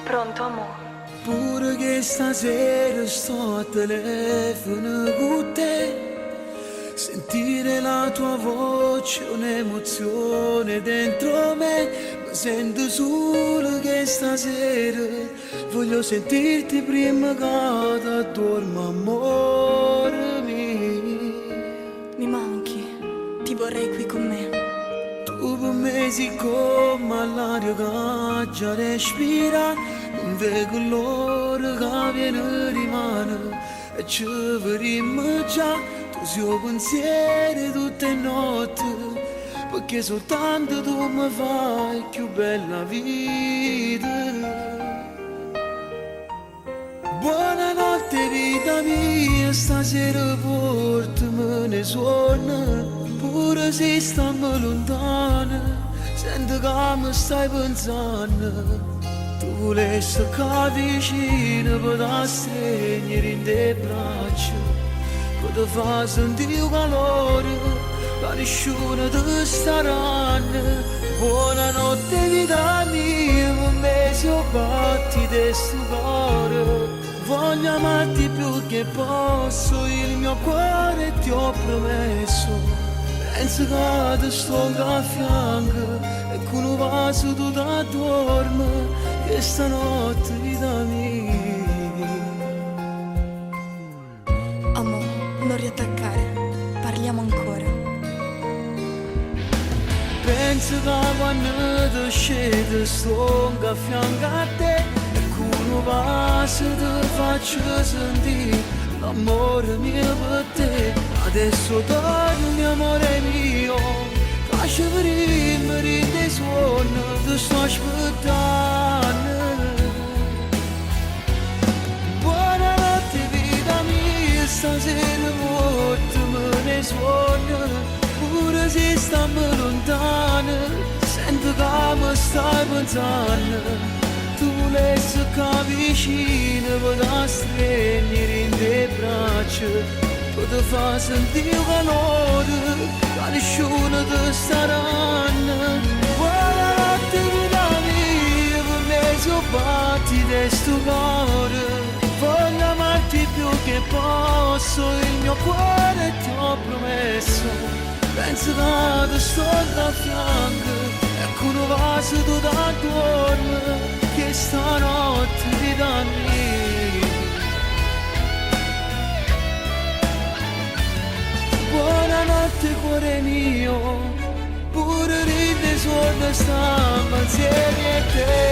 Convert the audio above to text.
Pronto, amore? Pure che stasera sto a telefono con te. Sentire la tua voce è un'emozione dentro me. Mi sento solo che stasera voglio sentirti prima che dormo, amore mio. Mi manchi, ti vorrei qui con me. Tu per me sei come l'aria che già respira. Non vedo l'ora che viene rimane e ci vedremo già. Tu sei un pensiero tutte le notti, perché soltanto tu mi fai più bella vita. Buonanotte vita mia, stasera portamene sonno. Pure se stiamo lontani, sento che mi stai pensando. Tu volessi che vicino per da stregnere in te braccia, per te fa sentire il calore, che nessuno ti staranno. Buonanotte vita mia, per me si batti di sto cuore. Voglio amarti più che posso, il mio cuore ti ho promesso. Penso che ti sto a fianco e con un vaso tu da dormi, che stanotte vita mia. Amore, non riattaccare, parliamo ancora. Penso che quando ti scende sto a fianco a te e con un vaso ti faccio sentire l'amore mio per te. Adesso torni amore mio, lascia prima rinde suono, ti sto aspettando. Buonanotte vita mia, stasera morto me ne suona. Pure se stiamo lontani, sento che mi stai pensando. Tu volessi che vicino per da stregnere in te braccia, per te fa sentire il calore, che nessuno ti staranno. Buonanotte vita mia, per me sono batti di sto cuore. Voglio amarti più che posso, il mio cuore ti ho promesso. Penso che ti sto a fianco e con un vaso tu da dormi, che stanotte vita mia. Buonanotte cuore mio, pure ride suona stampa insieme a te.